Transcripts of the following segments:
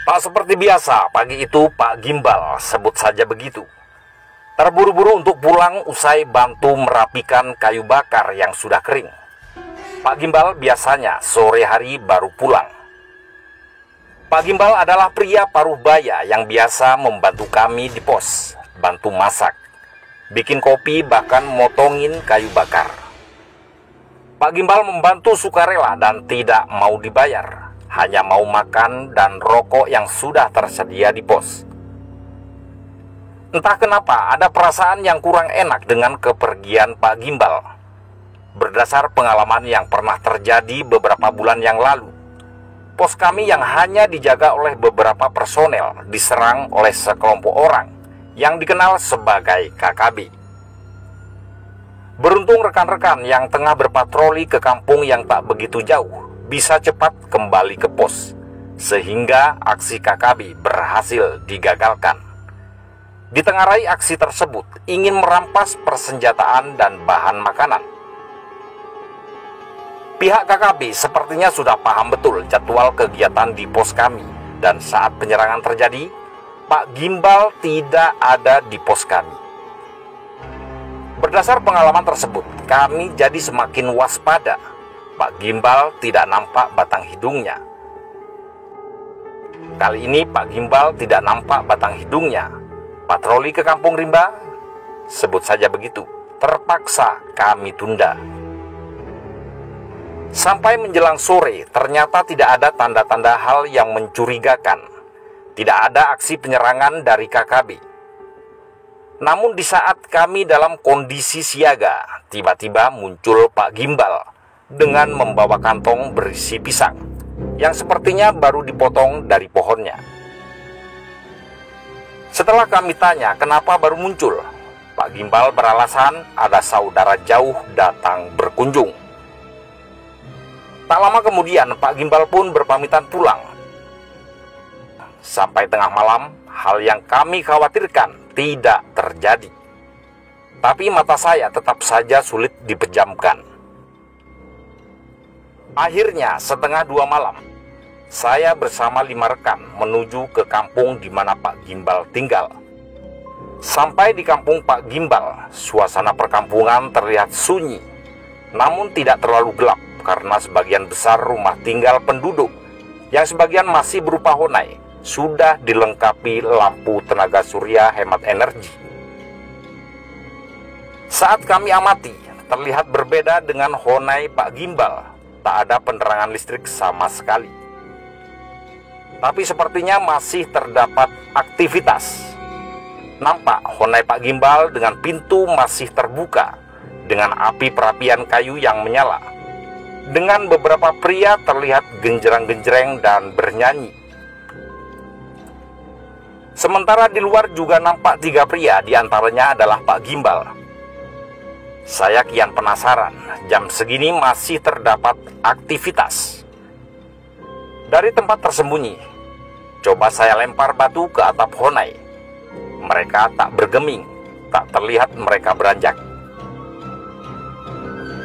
Tak seperti biasa, pagi itu Pak Gimbal, sebut saja begitu, terburu-buru untuk pulang usai bantu merapikan kayu bakar yang sudah kering. Pak Gimbal biasanya sore hari baru pulang. Pak Gimbal adalah pria paruh baya yang biasa membantu kami di pos, bantu masak, bikin kopi, bahkan motongin kayu bakar. Pak Gimbal membantu sukarela dan tidak mau dibayar, hanya mau makan dan rokok yang sudah tersedia di pos. Entah kenapa ada perasaan yang kurang enak dengan kepergian Pak Gimbal. Berdasar pengalaman yang pernah terjadi beberapa bulan yang lalu, pos kami yang hanya dijaga oleh beberapa personel diserang oleh sekelompok orang yang dikenal sebagai KKB. Beruntung rekan-rekan yang tengah berpatroli ke kampung yang tak begitu jauh bisa cepat kembali ke pos, sehingga aksi KKB berhasil digagalkan. Ditengarai aksi tersebut ingin merampas persenjataan dan bahan makanan. Pihak KKB sepertinya sudah paham betul jadwal kegiatan di pos kami, dan saat penyerangan terjadi, Pak Gimbal tidak ada di pos kami. Berdasar pengalaman tersebut, kami jadi semakin waspada. Pak Gimbal tidak nampak batang hidungnya. Kali ini Pak Gimbal tidak nampak batang hidungnya. Patroli ke Kampung Rimba, sebut saja begitu, terpaksa kami tunda. Sampai menjelang sore, ternyata tidak ada tanda-tanda hal yang mencurigakan. Tidak ada aksi penyerangan dari KKB. Namun di saat kami dalam kondisi siaga, tiba-tiba muncul Pak Gimbal dengan membawa kantong berisi pisang yang sepertinya baru dipotong dari pohonnya. Setelah kami tanya kenapa baru muncul, Pak Gimbal beralasan ada saudara jauh datang berkunjung. Tak lama kemudian Pak Gimbal pun berpamitan pulang. Sampai tengah malam, hal yang kami khawatirkan tidak terjadi. Tapi mata saya tetap saja sulit dipejamkan. Akhirnya setengah 2 malam, saya bersama 5 rekan menuju ke kampung di mana Pak Gimbal tinggal. Sampai di kampung Pak Gimbal, suasana perkampungan terlihat sunyi, namun tidak terlalu gelap karena sebagian besar rumah tinggal penduduk, yang sebagian masih berupa honai, sudah dilengkapi lampu tenaga surya hemat energi. Saat kami amati, terlihat berbeda dengan honai Pak Gimbal. Tak ada penerangan listrik sama sekali. Tapi sepertinya masih terdapat aktivitas. Nampak honai Pak Gimbal dengan pintu masih terbuka, dengan api perapian kayu yang menyala. Dengan beberapa pria terlihat genjreng-genjreng dan bernyanyi. Sementara di luar juga nampak 3 pria, diantaranya adalah Pak Gimbal. Saya kian penasaran, jam segini masih terdapat aktivitas. Dari tempat tersembunyi, coba saya lempar batu ke atap honai. Mereka tak bergeming, tak terlihat mereka beranjak.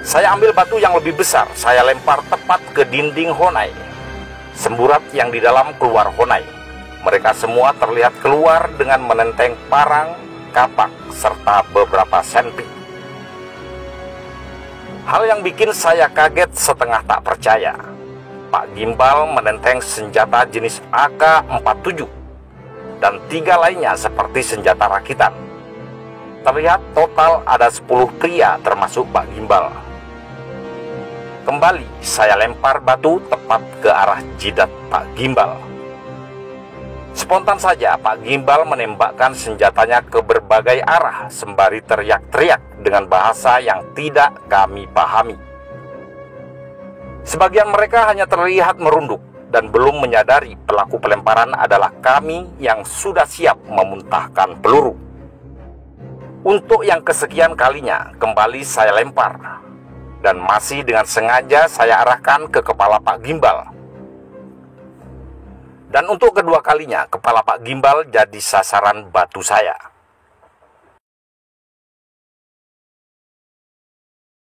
Saya ambil batu yang lebih besar, saya lempar tepat ke dinding honai. Semburat yang di dalam keluar honai. Mereka semua terlihat keluar dengan menenteng parang, kapak, serta beberapa senpi. Hal yang bikin saya kaget setengah tak percaya. Pak Gimbal menenteng senjata jenis AK-47 dan 3 lainnya seperti senjata rakitan. Terlihat total ada 10 pria termasuk Pak Gimbal. Kembali saya lempar batu tepat ke arah jidat Pak Gimbal. Spontan saja Pak Gimbal menembakkan senjatanya ke berbagai arah sembari teriak-teriak dengan bahasa yang tidak kami pahami. Sebagian mereka hanya terlihat merunduk dan belum menyadari pelaku pelemparan adalah kami yang sudah siap memuntahkan peluru. Untuk yang kesekian kalinya kembali saya lempar, dan masih dengan sengaja saya arahkan ke kepala Pak Gimbal. Dan untuk kedua kalinya, kepala Pak Gimbal jadi sasaran batu saya.